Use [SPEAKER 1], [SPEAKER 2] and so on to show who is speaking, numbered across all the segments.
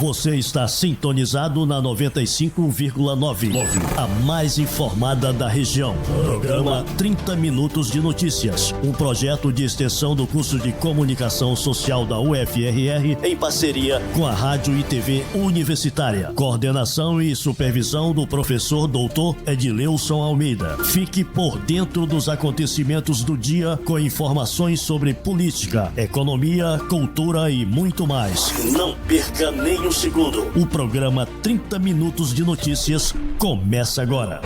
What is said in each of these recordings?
[SPEAKER 1] Você está sintonizado na 95,9, a mais informada da região. Programa 30 Minutos de Notícias, um projeto de extensão do curso de Comunicação Social da UFRR em parceria com a Rádio e TV Universitária. Coordenação e supervisão do professor doutor Edileuson Almeida. Fique por dentro dos acontecimentos do dia com informações sobre política, economia, cultura e muito mais. Não perca nem um segundo. O programa 30 Minutos de Notícias começa agora.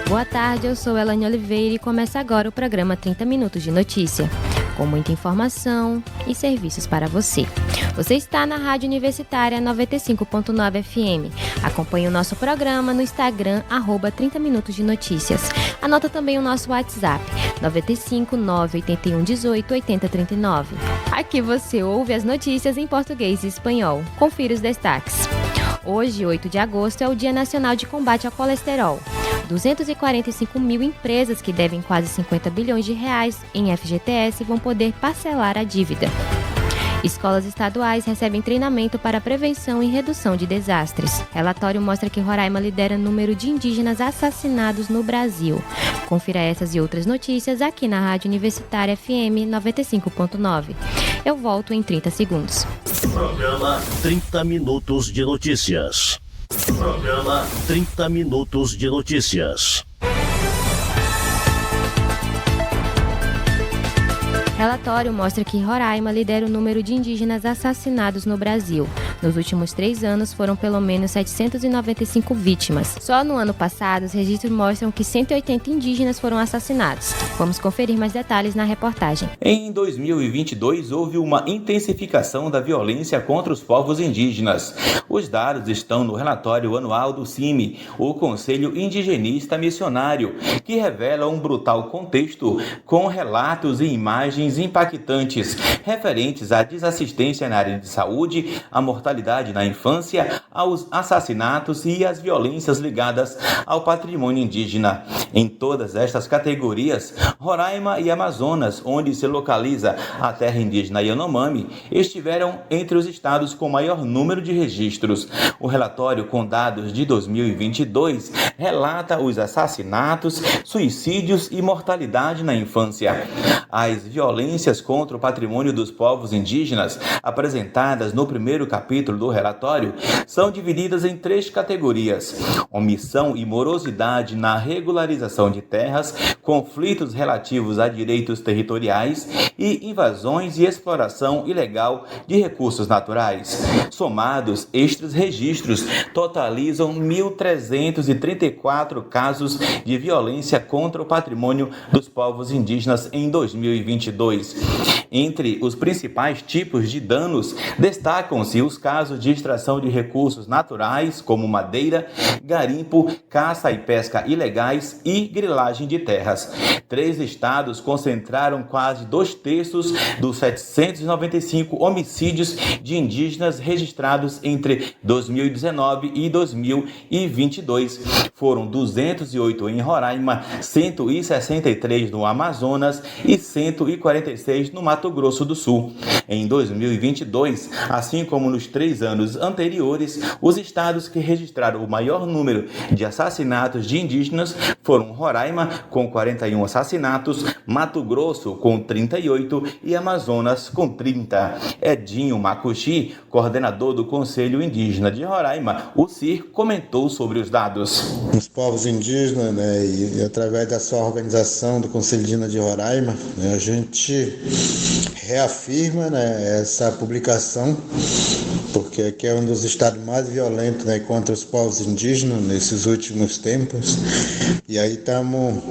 [SPEAKER 2] Boa tarde, eu sou Elane Oliveira e começa agora o programa 30 Minutos de Notícia, com muita informação e serviços para você. Você está na Rádio Universitária 95.9 FM. Acompanhe o nosso programa no Instagram, @30 Minutos de Notícias. Anota também o nosso WhatsApp, 95 981 18 80 39. Aqui você ouve as notícias em português e espanhol. Confira os destaques. Hoje, 8 de agosto, é o Dia Nacional de Combate ao Colesterol. 245 mil empresas que devem quase 50 bilhões de reais em FGTS vão poder parcelar a dívida. Escolas estaduais recebem treinamento para prevenção e redução de desastres. Relatório mostra que Roraima lidera o número de indígenas assassinados no Brasil. Confira essas e outras notícias aqui na Rádio Universitária FM 95.9. Eu volto em 30 segundos.
[SPEAKER 1] Programa 30 Minutos de Notícias. Programa 30 Minutos de Notícias.
[SPEAKER 2] Relatório mostra que Roraima lidera o número de indígenas assassinados no Brasil. Nos últimos 3 anos, foram pelo menos 795 vítimas. Só no ano passado, os registros mostram que 180 indígenas foram assassinados. Vamos conferir mais detalhes na reportagem.
[SPEAKER 3] Em 2022, houve uma intensificação da violência contra os povos indígenas. Os dados estão no relatório anual do CIMI, o Conselho Indigenista Missionário, que revela um brutal contexto com relatos e imagens impactantes referentes à desassistência na área de saúde, à mortalidade na infância, aos assassinatos e às violências ligadas ao patrimônio indígena. Em todas estas categorias, Roraima e Amazonas, onde se localiza a terra indígena Yanomami, estiveram entre os estados com maior número de registros. O relatório com dados de 2022 relata os assassinatos, suicídios e mortalidade na infância. As violências contra o patrimônio dos povos indígenas, apresentadas no primeiro capítulo do relatório, são divididas em 3 categorias: omissão e morosidade na regularização de terras, conflitos relativos a direitos territoriais e invasões e exploração ilegal de recursos naturais. Somados, estes registros totalizam 1.334 casos de violência contra o patrimônio dos povos indígenas em 2022. Entre os principais tipos de danos, destacam-se os casos de extração de recursos naturais, como madeira, garimpo, caça e pesca ilegais e grilagem de terras. 3 estados concentraram quase 2/3 dos 795 homicídios de indígenas registrados entre 2019 e 2022. Foram 208 em Roraima, 163 no Amazonas e 146 no Mato Grosso do Sul. Em 2022, assim como nos 3 anos anteriores, os estados que registraram o maior número de assassinatos de indígenas foram Roraima, com 41 assassinatos, Mato Grosso, com 38 e Amazonas, com 30. Edinho Macuxi, coordenador do Conselho Indígena de Roraima, o CIR, comentou sobre os dados.
[SPEAKER 4] Os povos indígenas, e através da sua organização do Conselho Indígena de Roraima, a gente reafirma essa publicação, porque aqui é um dos estados mais violentos contra os povos indígenas nesses últimos tempos, e aí estamos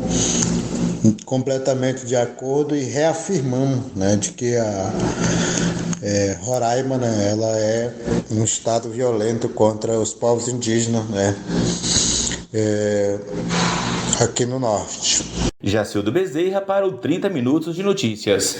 [SPEAKER 4] completamente de acordo e reafirmamos de que a Roraima ela é um estado violento contra os povos indígenas aqui no norte.
[SPEAKER 3] Jacildo Bezerra para o 30 Minutos de Notícias.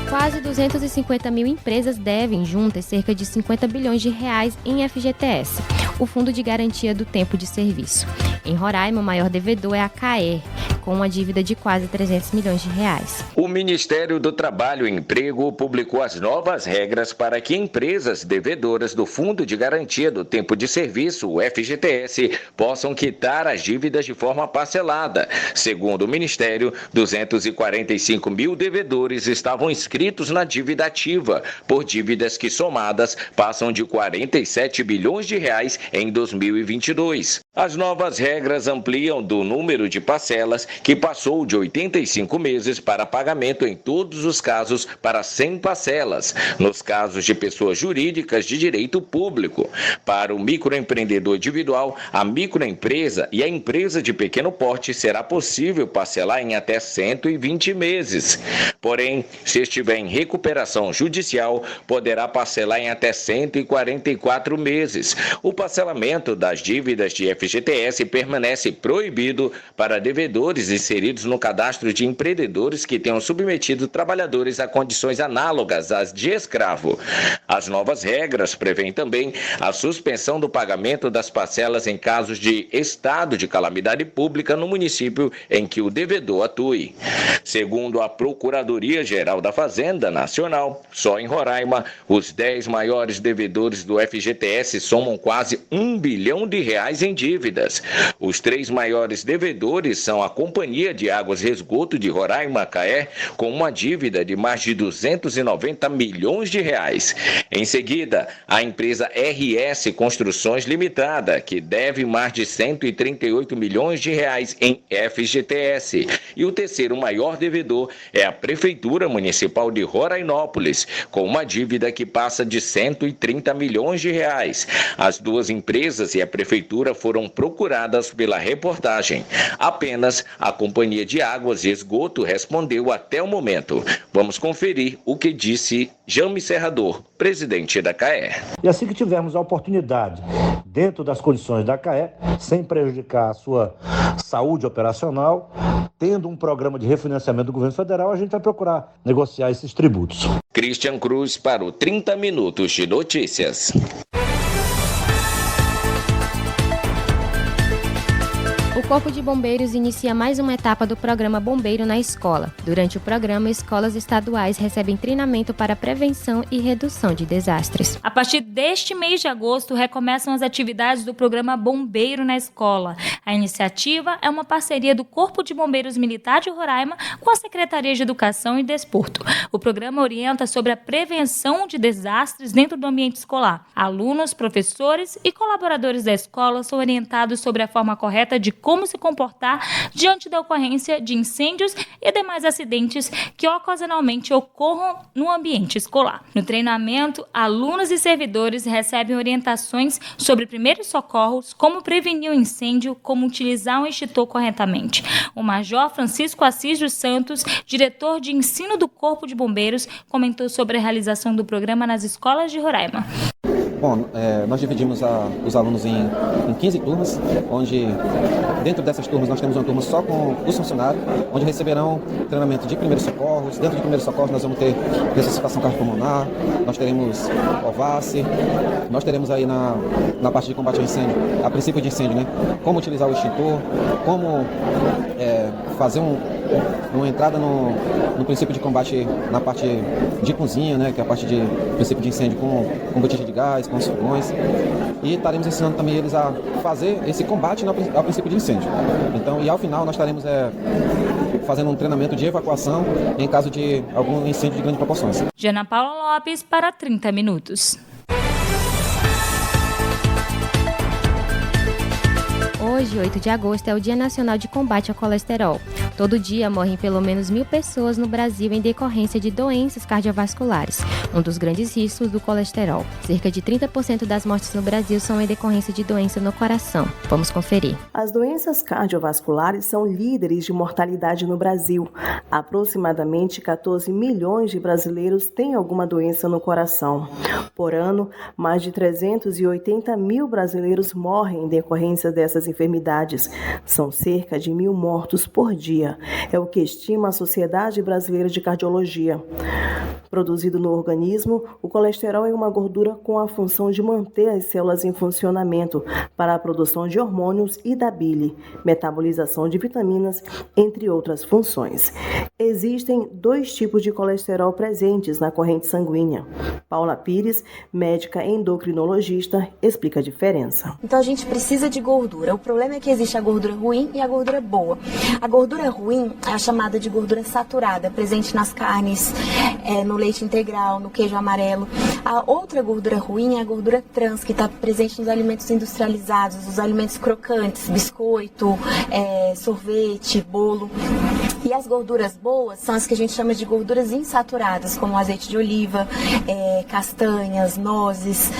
[SPEAKER 2] Quase 250 mil empresas devem juntas cerca de 50 bilhões de reais em FGTS. o Fundo de Garantia do Tempo de Serviço. Em Roraima, o maior devedor é a CAER, com uma dívida de quase 300 milhões de reais.
[SPEAKER 5] O Ministério do Trabalho e Emprego publicou as novas regras para que empresas devedoras do Fundo de Garantia do Tempo de Serviço, o FGTS, possam quitar as dívidas de forma parcelada. Segundo o Ministério, 245 mil devedores estavam inscritos na dívida ativa, por dívidas que somadas passam de 47 bilhões de reais em 2022. As novas regras ampliam do número de parcelas, que passou de 85 meses para pagamento em todos os casos para 100 parcelas, nos casos de pessoas jurídicas de direito público. Para o microempreendedor individual, a microempresa e a empresa de pequeno porte será possível parcelar em até 120 meses. Porém, se estiver em recuperação judicial, poderá parcelar em até 144 meses. O parcelamento das dívidas de FGTS permanece proibido para devedores inseridos no cadastro de empreendedores que tenham submetido trabalhadores a condições análogas às de escravo. As novas regras prevêem também a suspensão do pagamento das parcelas em casos de estado de calamidade pública no município em que o devedor atue. Segundo a Procuradoria-Geral da Fazenda Nacional, só em Roraima, os 10 maiores devedores do FGTS somam quase R$1 bilhão em dívidas. Os 3 maiores devedores são a Companhia de Águas e Esgoto de Roraima, CAER, com uma dívida de mais de 290 milhões de reais. Em seguida, a empresa RS Construções Limitada, que deve mais de 138 milhões de reais em FGTS. E o terceiro maior devedor é a Prefeitura Municipal de Rorainópolis, com uma dívida que passa de 130 milhões de reais. As duas empresas e a Prefeitura foram procuradas pela reportagem. Apenas a Companhia de Águas e Esgoto respondeu até o momento. Vamos conferir o que disse Jame Serrador, presidente da CAER.
[SPEAKER 6] E assim que tivermos a oportunidade, dentro das condições da CAER, sem prejudicar a sua saúde operacional, tendo um programa de refinanciamento do governo federal, a gente vai procurar negociar esses tributos.
[SPEAKER 5] Christian Cruz para o 30 Minutos de Notícias.
[SPEAKER 2] O Corpo de Bombeiros inicia mais uma etapa do programa Bombeiro na Escola. Durante o programa, escolas estaduais recebem treinamento para prevenção e redução de desastres.
[SPEAKER 7] A partir deste mês de agosto, recomeçam as atividades do programa Bombeiro na Escola. A iniciativa é uma parceria do Corpo de Bombeiros Militar de Roraima com a Secretaria de Educação e Desporto. O programa orienta sobre a prevenção de desastres dentro do ambiente escolar. Alunos, professores e colaboradores da escola são orientados sobre a forma correta de como se comportar diante da ocorrência de incêndios e demais acidentes que ocasionalmente ocorram no ambiente escolar. No treinamento, alunos e servidores recebem orientações sobre primeiros socorros, como prevenir o incêndio, como utilizar um extintor corretamente. O Major Francisco Assis dos Santos, diretor de ensino do Corpo de Bombeiros, comentou sobre a realização do programa nas escolas de Roraima.
[SPEAKER 8] Bom, nós dividimos os alunos em 15 turmas, onde dentro dessas turmas nós temos uma turma só com os funcionários, onde receberão treinamento de primeiros socorros. Dentro de primeiros socorros nós vamos ter ressuscitação cardiopulmonar, nós teremos OVASE, nós teremos aí na parte de combate ao incêndio, a princípio de incêndio, né? Como utilizar o extintor, como fazer uma entrada no princípio de combate na parte de cozinha, né? Que é a parte de princípio de incêndio com botija de gás, com os fogões, e estaremos ensinando também eles a fazer esse combate ao princípio de incêndio. Então, e ao final nós estaremos fazendo um treinamento de evacuação em caso de algum incêndio de grandes proporções.
[SPEAKER 7] Jana Paula Lopes para 30 Minutos.
[SPEAKER 2] Hoje, 8 de agosto, é o Dia Nacional de Combate ao Colesterol. Todo dia morrem pelo menos 1.000 pessoas no Brasil em decorrência de doenças cardiovasculares, um dos grandes riscos do colesterol. Cerca de 30% das mortes no Brasil são em decorrência de doença no coração. Vamos conferir.
[SPEAKER 9] As doenças cardiovasculares são líderes de mortalidade no Brasil. Aproximadamente 14 milhões de brasileiros têm alguma doença no coração. Por ano, mais de 380 mil brasileiros morrem em decorrência dessas enfermidades. São cerca de 1.000 mortos por dia. É o que estima a Sociedade Brasileira de Cardiologia. Produzido no organismo, o colesterol é uma gordura com a função de manter as células em funcionamento para a produção de hormônios e da bile, metabolização de vitaminas, entre outras funções. Existem 2 tipos de colesterol presentes na corrente sanguínea. Paula Pires, médica endocrinologista, explica a diferença.
[SPEAKER 10] Então a gente precisa de gordura. O problema é que existe a gordura ruim e a gordura boa. A gordura ruim é a chamada de gordura saturada, presente nas carnes, no leite integral, no queijo amarelo. A outra gordura ruim é a gordura trans, que está presente nos alimentos industrializados, os alimentos crocantes, biscoito, sorvete, bolo. E as gorduras boas são as que a gente chama de gorduras insaturadas, como azeite de oliva, castanhas, nozes,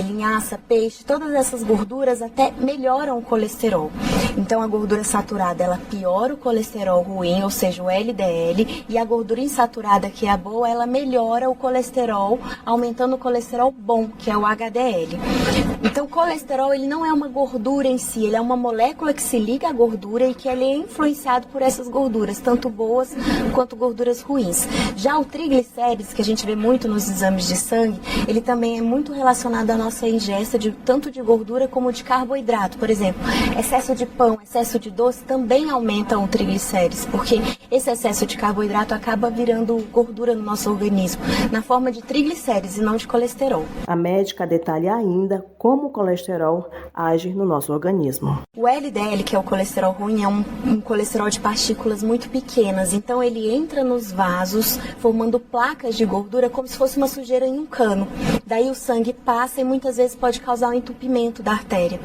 [SPEAKER 10] linhaça, peixe. Todas essas gorduras até melhoram o colesterol. Então a gordura saturada, ela piora o colesterol ruim, ou seja, o LDL, e a gordura insaturada, que é a boa, ela melhora o colesterol, aumentando o colesterol bom, que é o HDL. Então o colesterol, ele não é uma gordura em si, ele é uma molécula que se liga à gordura e que ele é influenciado por essas gorduras, tanto boas quanto gorduras ruins. Já o triglicérides, que a gente vê muito nos exames de sangue, ele também é muito relacionado à nossa ingesta tanto de gordura como de carboidrato. Por exemplo, excesso de pão, excesso de doce também aumentam o triglicérides, porque esse excesso de carboidrato acaba virando gordura no nosso organismo, na forma de triglicérides e não de colesterol.
[SPEAKER 9] A médica detalha ainda como o colesterol age no nosso organismo.
[SPEAKER 10] O LDL, que é o colesterol ruim, é um colesterol de partículas muito pequenas, então ele entra nos vasos, formando placas de gordura como se fosse uma sujeira em um cano. Daí o sangue passa e muitas vezes pode causar um entupimento da artéria.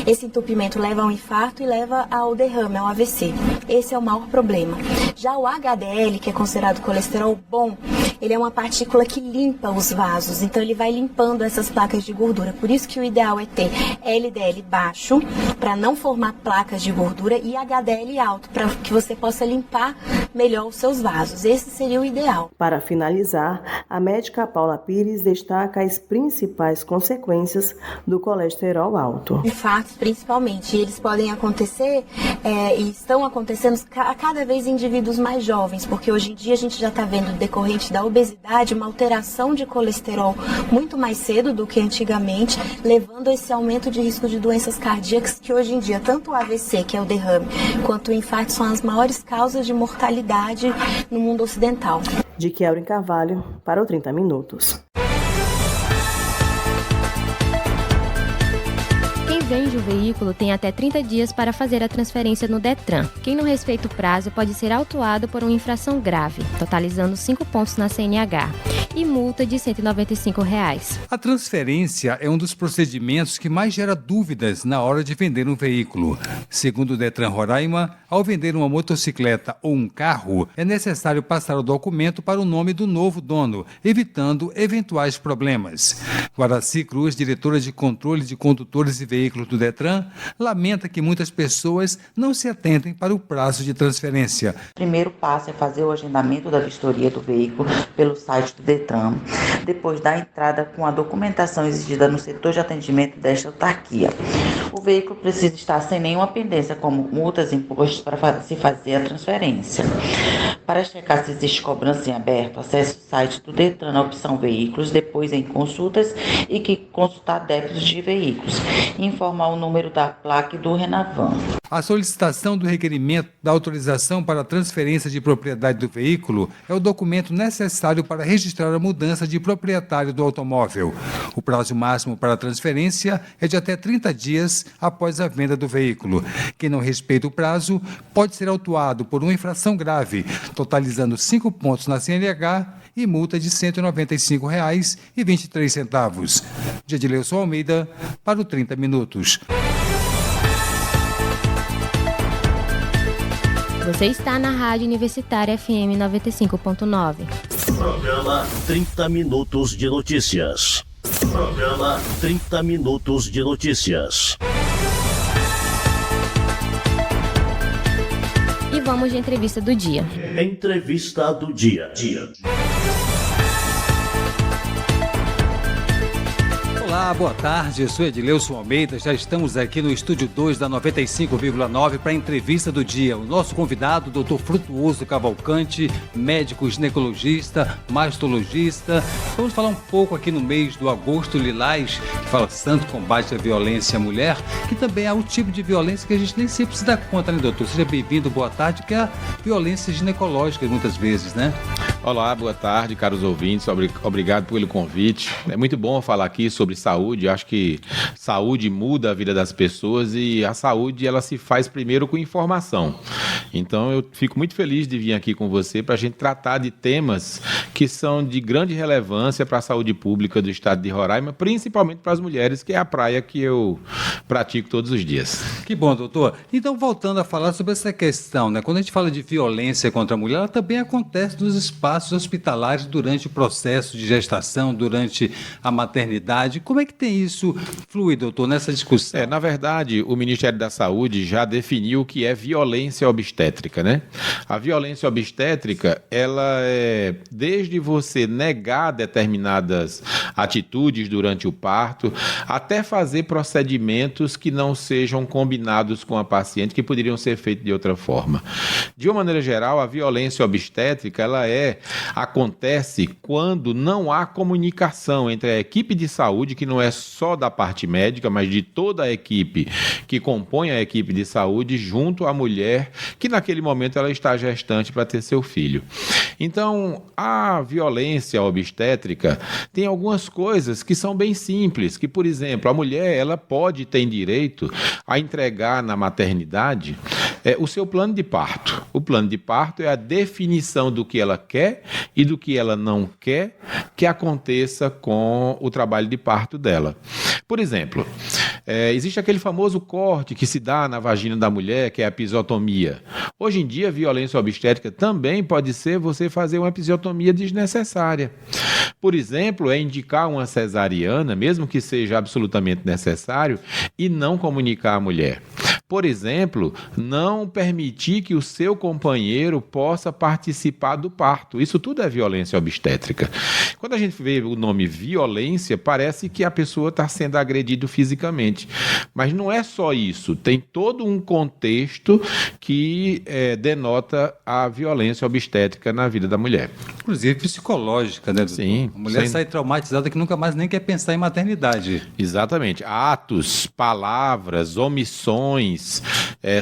[SPEAKER 10] Esse entupimento leva a um infarto e leva ao derrame, ao AVC. Esse é o maior problema. Já o HDL, que é considerado colesterol bom, ele é uma partícula que limpa os vasos, então ele vai limpando essas placas de gordura. Por isso que o ideal é ter LDL baixo, para não formar placas de gordura, e HDL alto, para que você possa limpar melhor os seus vasos. Esse seria o ideal.
[SPEAKER 9] Para finalizar, a médica Paula Pires destaca as principais consequências do colesterol alto.
[SPEAKER 10] Infartos, principalmente, eles podem acontecer e estão acontecendo a cada vez em indivíduos mais jovens, porque hoje em dia a gente já está vendo, decorrente da obesidade, uma alteração de colesterol muito mais cedo do que antigamente, levando a esse aumento de risco de doenças cardíacas, que hoje em dia tanto o AVC, que é o derrame, quanto o infarto são as maiores causas de mortalidade no mundo ocidental.
[SPEAKER 9] De Kelvin Carvalho, para o 30 Minutos.
[SPEAKER 2] Quem vende o veículo tem até 30 dias para fazer a transferência no Detran. Quem não respeita o prazo pode ser autuado por uma infração grave, totalizando 5 pontos na CNH e multa de R$ 195.
[SPEAKER 11] A transferência é um dos procedimentos que mais gera dúvidas na hora de vender um veículo. Segundo o Detran Roraima, ao vender uma motocicleta ou um carro, é necessário passar o documento para o nome do novo dono, evitando eventuais problemas. Guaraci Cruz, diretora de controle de condutores e veículos do Detran, lamenta que muitas pessoas não se atentem para o prazo de transferência.
[SPEAKER 12] O primeiro passo é fazer o agendamento da vistoria do veículo pelo site do Detran. Depois da entrada com a documentação exigida no setor de atendimento desta autarquia. O veículo precisa estar sem nenhuma pendência, como multas, impostos, para se fazer a transferência. Para checar se existe cobrança em aberto, acesse o site do Detran na opção Veículos, depois em Consultas e que consultar débitos de veículos e informar o número da placa e do Renavan.
[SPEAKER 11] A solicitação do requerimento da autorização para a transferência de propriedade do veículo é o documento necessário para registrar a mudança de proprietário do automóvel. O prazo máximo para a transferência é de até 30 dias após a venda do veículo. Quem não respeita o prazo pode ser autuado por uma infração grave, totalizando 5 pontos na CNH e multa de R$ 195,23. De Edileuson Almeida, para o 30 Minutos.
[SPEAKER 2] Você está na Rádio Universitária FM 95.9.
[SPEAKER 1] Programa 30 Minutos de Notícias. Programa 30 Minutos de Notícias.
[SPEAKER 2] E vamos de entrevista do dia.
[SPEAKER 1] Entrevista do dia.
[SPEAKER 11] Olá, boa tarde, eu sou Edileuson Almeida, já estamos aqui no Estúdio 2 da 95,9 para a entrevista do dia. O nosso convidado, Dr. Frutuoso Cavalcante, médico ginecologista, mastologista. Vamos falar um pouco aqui no mês do Agosto Lilás, que fala tanto combate à violência à mulher, que também é o tipo de violência que a gente nem sempre se dá conta, né, doutor? Seja bem-vindo, boa tarde, que é a violência ginecológica muitas vezes, né?
[SPEAKER 13] Olá, boa tarde, caros ouvintes, obrigado pelo convite. É muito bom falar aqui sobre saúde, acho que saúde muda a vida das pessoas e a saúde ela se faz primeiro com informação. Então eu fico muito feliz de vir aqui com você para a gente tratar de temas que são de grande relevância para a saúde pública do estado de Roraima, principalmente para as mulheres, que é a praia que eu pratico todos os dias.
[SPEAKER 11] Que bom, doutor. Então, voltando a falar sobre essa questão, né? Quando a gente fala de violência contra a mulher, ela também acontece nos espaços hospitalares durante o processo de gestação, durante a maternidade. Como é que tem isso flui, doutor, nessa discussão?
[SPEAKER 13] Na verdade, o Ministério da Saúde já definiu o que é violência obstétrica, né? A violência obstétrica, ela é desde você negar determinadas atitudes durante o parto, até fazer procedimentos que não sejam combinados com a paciente, que poderiam ser feitos de outra forma. De uma maneira geral, a violência obstétrica, ela acontece quando não há comunicação entre a equipe de saúde, que não é só da parte médica, mas de toda a equipe que compõe a equipe de saúde, junto à mulher, que naquele momento ela está gestante para ter seu filho. Então, a violência obstétrica tem algumas coisas que são bem simples, que, por exemplo, a mulher ela pode ter direito a entregar na maternidade o seu plano de parto. O plano de parto é a definição do que ela quer e do que ela não quer que aconteça com o trabalho de parto dela. Por exemplo, existe aquele famoso corte que se dá na vagina da mulher, que é a episiotomia. Hoje em dia, a violência obstétrica também pode ser você fazer uma episiotomia desnecessária. Por exemplo, é indicar uma cesariana, mesmo que seja absolutamente necessário, e não comunicar à mulher. Por exemplo, não permitir que o seu companheiro possa participar do parto. Isso tudo é violência obstétrica. Quando a gente vê o nome violência, parece que a pessoa está sendo agredida fisicamente. Mas não é só isso. Tem todo um contexto que denota a violência obstétrica na vida da mulher.
[SPEAKER 11] Inclusive psicológica, né, doutor?
[SPEAKER 13] Sim.
[SPEAKER 11] A mulher sai traumatizada que nunca mais nem quer pensar em maternidade.
[SPEAKER 13] Exatamente. Atos, palavras, omissões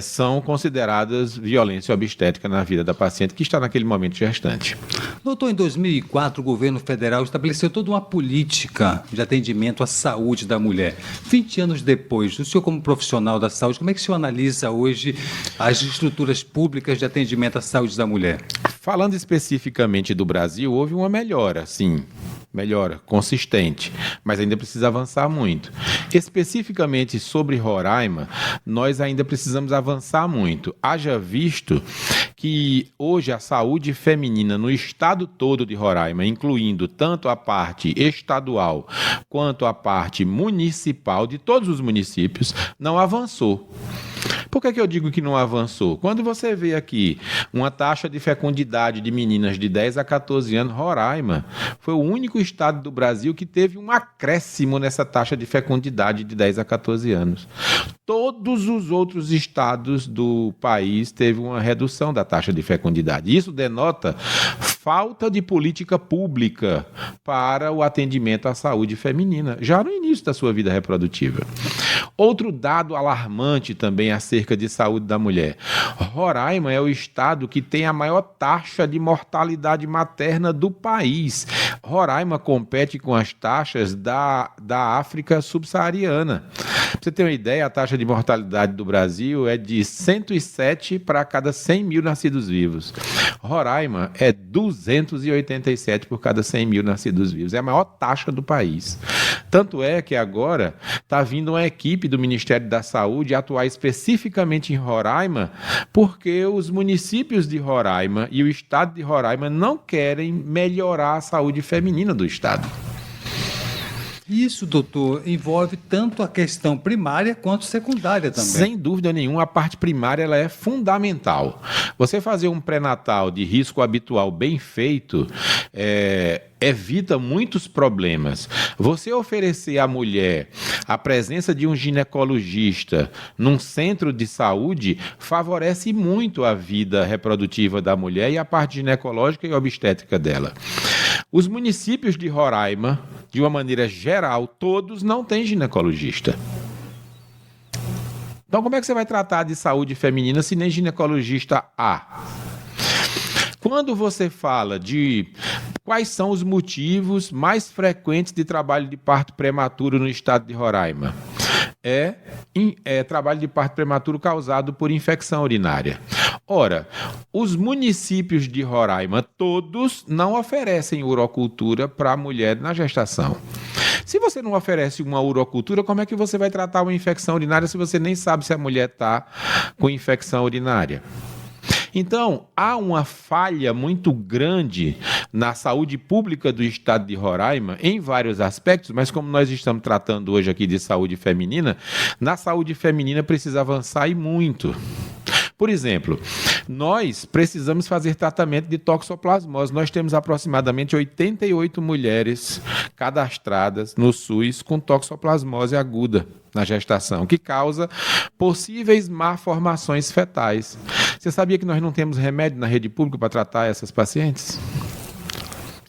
[SPEAKER 13] são consideradas violência obstétrica na vida da paciente que está naquele momento gestante.
[SPEAKER 11] Doutor, em 2004, o governo federal estabeleceu toda uma política de atendimento à saúde da mulher. 20 anos depois, o senhor como profissional da saúde, como é que o senhor analisa hoje as estruturas públicas de atendimento à saúde da mulher?
[SPEAKER 13] Falando especificamente do Brasil, houve uma melhora, sim. Melhora consistente, mas ainda precisa avançar muito. Especificamente sobre Roraima, nós ainda precisamos avançar muito. Haja visto que hoje a saúde feminina no estado todo de Roraima, incluindo tanto a parte estadual quanto a parte municipal de todos os municípios, não avançou. Por que eu digo que não avançou? Quando você vê aqui uma taxa de fecundidade de meninas de 10 a 14 anos, Roraima foi o único estado do Brasil que teve um acréscimo nessa taxa de fecundidade de 10 a 14 anos. Todos os outros estados do país teve uma redução da taxa de fecundidade. Isso denota falta de política pública para o atendimento à saúde feminina, já no início da sua vida reprodutiva. Outro dado alarmante também acerca de saúde da mulher. Roraima é o estado que tem a maior taxa de mortalidade materna do país. Roraima compete com as taxas da África subsaariana. Para você ter uma ideia, a taxa de mortalidade do Brasil é de 107 para cada 100 mil nascidos vivos. Roraima é 287 por cada 100 mil nascidos vivos. É a maior taxa do país. Tanto é que agora está vindo uma equipe do Ministério da Saúde atuar especificamente em Roraima, porque os municípios de Roraima e o estado de Roraima não querem melhorar a saúde feminina do estado.
[SPEAKER 11] Isso, doutor, envolve tanto a questão primária quanto secundária também.
[SPEAKER 13] Sem dúvida nenhuma, a parte primária ela é fundamental. Você fazer um pré-natal de risco habitual bem feito evita muitos problemas. Você oferecer à mulher a presença de um ginecologista num centro de saúde favorece muito a vida reprodutiva da mulher e a parte ginecológica e obstétrica dela. Os municípios de Roraima, de uma maneira geral, todos não têm ginecologista. Então, como é que você vai tratar de saúde feminina se nem ginecologista há? Quando você fala de quais são os motivos mais frequentes de trabalho de parto prematuro no estado de Roraima, é trabalho de parto prematuro causado por infecção urinária. Ora, os municípios de Roraima todos não oferecem urocultura para a mulher na gestação. Se você não oferece uma urocultura, como é que você vai tratar uma infecção urinária se você nem sabe se a mulher está com infecção urinária? Então, há uma falha muito grande na saúde pública do estado de Roraima, em vários aspectos, mas como nós estamos tratando hoje aqui de saúde feminina, na saúde feminina precisa avançar e muito. Por exemplo, nós precisamos fazer tratamento de toxoplasmose. Nós temos aproximadamente 88 mulheres cadastradas no SUS com toxoplasmose aguda na gestação, que causa possíveis malformações fetais. Você sabia que nós não temos remédio na rede pública para tratar essas pacientes?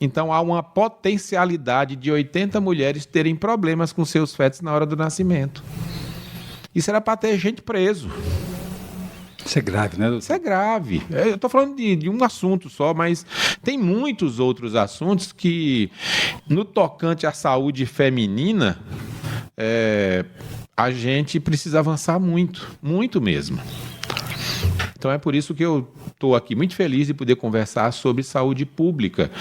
[SPEAKER 13] Então, há uma potencialidade de 80 mulheres terem problemas com seus fetos na hora do nascimento. Isso era para ter gente preso.
[SPEAKER 11] Isso é grave, né, doutor?
[SPEAKER 13] Isso é grave. Eu estou falando de um assunto só, mas tem muitos outros assuntos que, no tocante à saúde feminina, a gente precisa avançar muito, muito mesmo. Então é por isso que eu estou aqui muito feliz de poder conversar sobre saúde pública,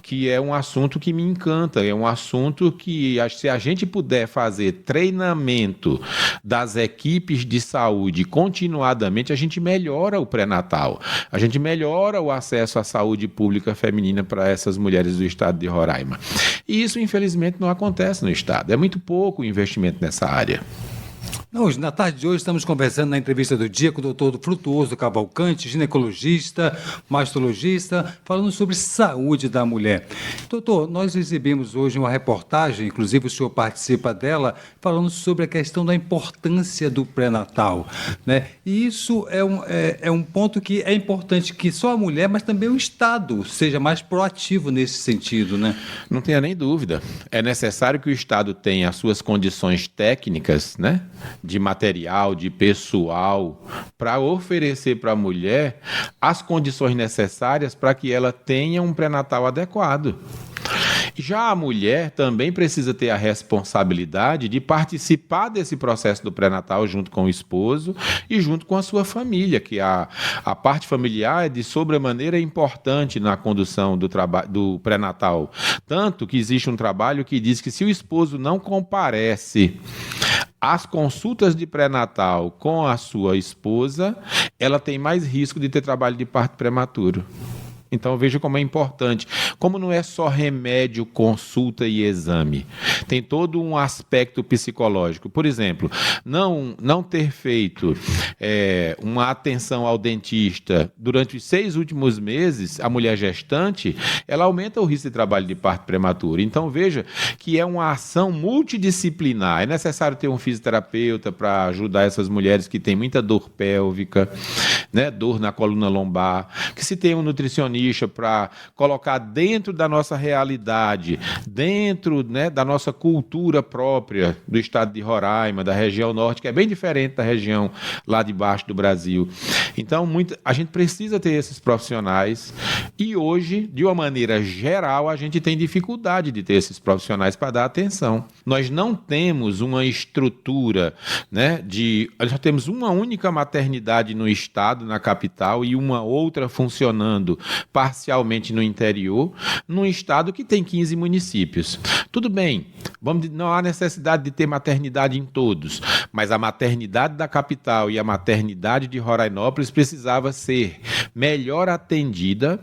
[SPEAKER 13] que é um assunto que me encanta, é um assunto que, se a gente puder fazer treinamento das equipes de saúde continuadamente, a gente melhora o pré-natal, a gente melhora o acesso à saúde pública feminina para essas mulheres do estado de Roraima. E isso, infelizmente, não acontece no estado. É muito pouco o investimento nessa área.
[SPEAKER 11] Hoje, na tarde de hoje, estamos conversando na entrevista do dia com o doutor Frutuoso Cavalcante, ginecologista, mastologista, falando sobre saúde da mulher. Doutor, nós exibimos hoje uma reportagem, inclusive o senhor participa dela, falando sobre a questão da importância do pré-natal, né? E isso é um ponto que é importante que só a mulher, mas também o Estado seja mais proativo nesse sentido, né?
[SPEAKER 13] Não tenha nem dúvida. É necessário que o Estado tenha as suas condições técnicas, né? De material, de pessoal, para oferecer para a mulher as condições necessárias para que ela tenha um pré-natal adequado. Já a mulher também precisa ter a responsabilidade de participar desse processo do pré-natal junto com o esposo e junto com a sua família, que a parte familiar é de sobremaneira importante na condução do pré-natal. Tanto que existe um trabalho que diz que se o esposo não comparece às consultas de pré-natal com a sua esposa, ela tem mais risco de ter trabalho de parto prematuro. Então veja como é importante, como não é só remédio, consulta e exame, tem todo um aspecto psicológico. Por exemplo, não ter feito uma atenção ao dentista durante os 6 últimos meses, a mulher gestante, ela aumenta o risco de trabalho de parto prematuro. Então veja que é uma ação multidisciplinar, é necessário ter um fisioterapeuta para ajudar essas mulheres que têm muita dor pélvica, né, dor na coluna lombar, que se tem um nutricionista para colocar dentro da nossa realidade, dentro, né, da nossa cultura própria do estado de Roraima, da região norte, que é bem diferente da região lá de baixo do Brasil. Então, a gente precisa ter esses profissionais e hoje, de uma maneira geral, a gente tem dificuldade de ter esses profissionais para dar atenção. Nós não temos uma estrutura, né, nós só temos uma única maternidade no estado, na capital, e uma outra funcionando parcialmente no interior, num estado que tem 15 municípios. Tudo bem, Não há necessidade de ter maternidade em todos, mas a maternidade da capital e a maternidade de Rorainópolis precisava ser melhor atendida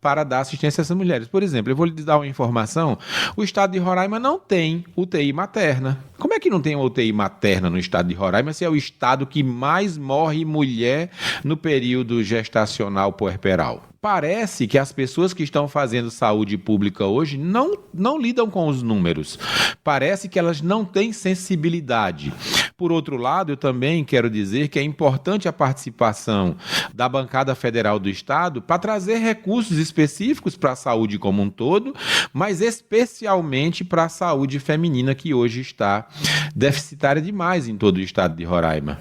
[SPEAKER 13] para dar assistência a essas mulheres. Por exemplo, eu vou lhe dar uma informação, o estado de Roraima não tem UTI materna. Como é que não tem uma UTI materna no estado de Roraima se é o estado que mais morre mulher no período gestacional puerperal? Parece que as pessoas que estão fazendo saúde pública hoje não lidam com os números. Parece que elas não têm sensibilidade. Por outro lado, eu também quero dizer que é importante a participação da bancada federal do Estado para trazer recursos específicos para a saúde como um todo, mas especialmente para a saúde feminina, que hoje está deficitária demais em todo o estado de Roraima.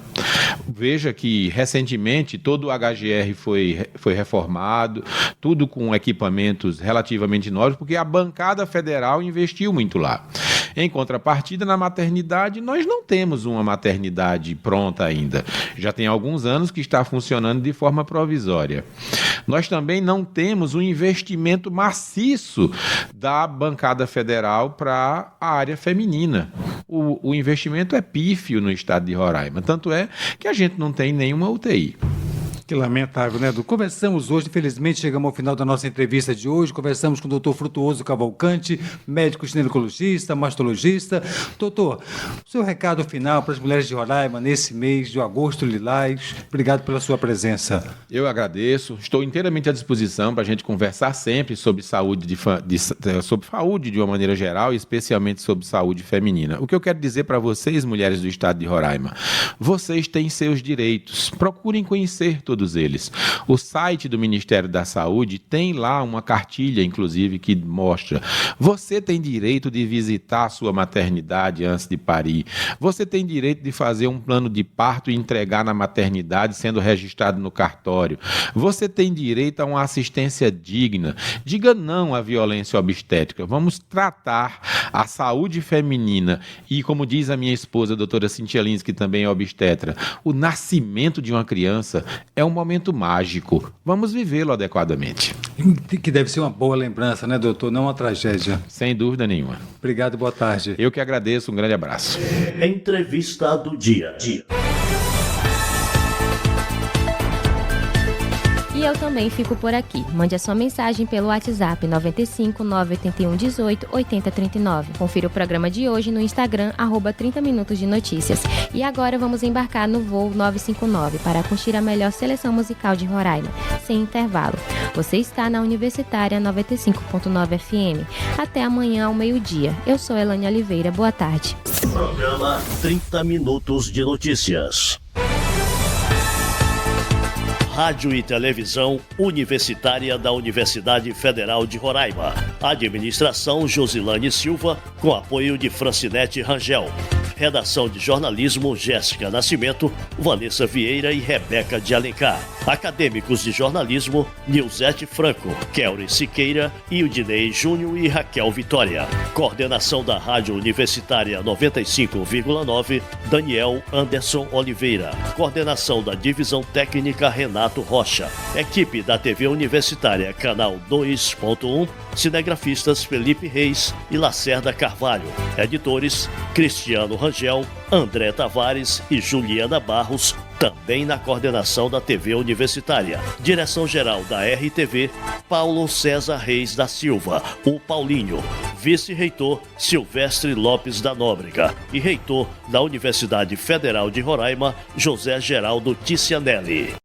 [SPEAKER 13] Veja que, recentemente, todo o HGR foi reformado, tudo com equipamentos relativamente novos, porque a bancada federal investiu muito lá. Em contrapartida, na maternidade, nós não temos uma maternidade pronta ainda. Já tem alguns anos que está funcionando de forma provisória. Nós também não temos um investimento maciço da bancada federal para a área feminina. O investimento é pífio no estado de Roraima. Tanto é que a gente não tem nenhuma UTI.
[SPEAKER 11] Que lamentável, né, Edu? Conversamos hoje, infelizmente chegamos ao final da nossa entrevista de hoje, conversamos com o doutor Frutuoso Cavalcante, médico ginecologista, mastologista. Doutor, o seu recado final para as mulheres de Roraima nesse mês de agosto lilás, obrigado pela sua presença.
[SPEAKER 13] Eu agradeço, estou inteiramente à disposição para a gente conversar sempre sobre saúde sobre saúde de uma maneira geral e especialmente sobre saúde feminina. O que eu quero dizer para vocês, mulheres do estado de Roraima, vocês têm seus direitos, procurem conhecer todos eles. O site do Ministério da Saúde tem lá uma cartilha, inclusive, que mostra: você tem direito de visitar a sua maternidade antes de parir, você tem direito de fazer um plano de parto e entregar na maternidade sendo registrado no cartório, você tem direito a uma assistência digna. Diga não à violência obstétrica. Vamos tratar a saúde feminina e, como diz a minha esposa, a doutora Cintia Lins, que também é obstetra, o nascimento de uma criança é um momento mágico. Vamos vivê-lo adequadamente.
[SPEAKER 11] Que deve ser uma boa lembrança, né, doutor? Não uma tragédia.
[SPEAKER 13] Sem dúvida nenhuma.
[SPEAKER 11] Obrigado, boa tarde.
[SPEAKER 13] Eu que agradeço, um grande abraço.
[SPEAKER 1] Entrevista do dia.
[SPEAKER 2] E eu também fico por aqui. Mande a sua mensagem pelo WhatsApp 95 981 18 80 39. Confira o programa de hoje no Instagram, @30 Minutos de Notícias. E agora vamos embarcar no voo 959 para curtir a melhor seleção musical de Roraima, sem intervalo. Você está na Universitária 95.9 FM. Até amanhã ao meio-dia. Eu sou Elane Oliveira. Boa tarde.
[SPEAKER 1] Programa 30 Minutos de Notícias. Rádio e Televisão Universitária da Universidade Federal de Roraima. Administração Josilane Silva, com apoio de Francinete Rangel. Redação de jornalismo Jéssica Nascimento, Vanessa Vieira e Rebeca de Alencar. Acadêmicos de jornalismo Nilzete Franco, Kelry Siqueira, Ildinei Júnior e Raquel Vitória. Coordenação da Rádio Universitária 95,9, Daniel Anderson Oliveira. Coordenação da Divisão Técnica Renato Rocha. Equipe da TV Universitária Canal 2.1, cinegrafistas Felipe Reis e Lacerda Carvalho. Editores Cristiano Rangel, André Tavares e Juliana Barros, também na coordenação da TV Universitária. Direção-geral da RTV, Paulo César Reis da Silva, o Paulinho. Vice-reitor Silvestre Lopes da Nóbrega e reitor da Universidade Federal de Roraima, José Geraldo Ticianelli.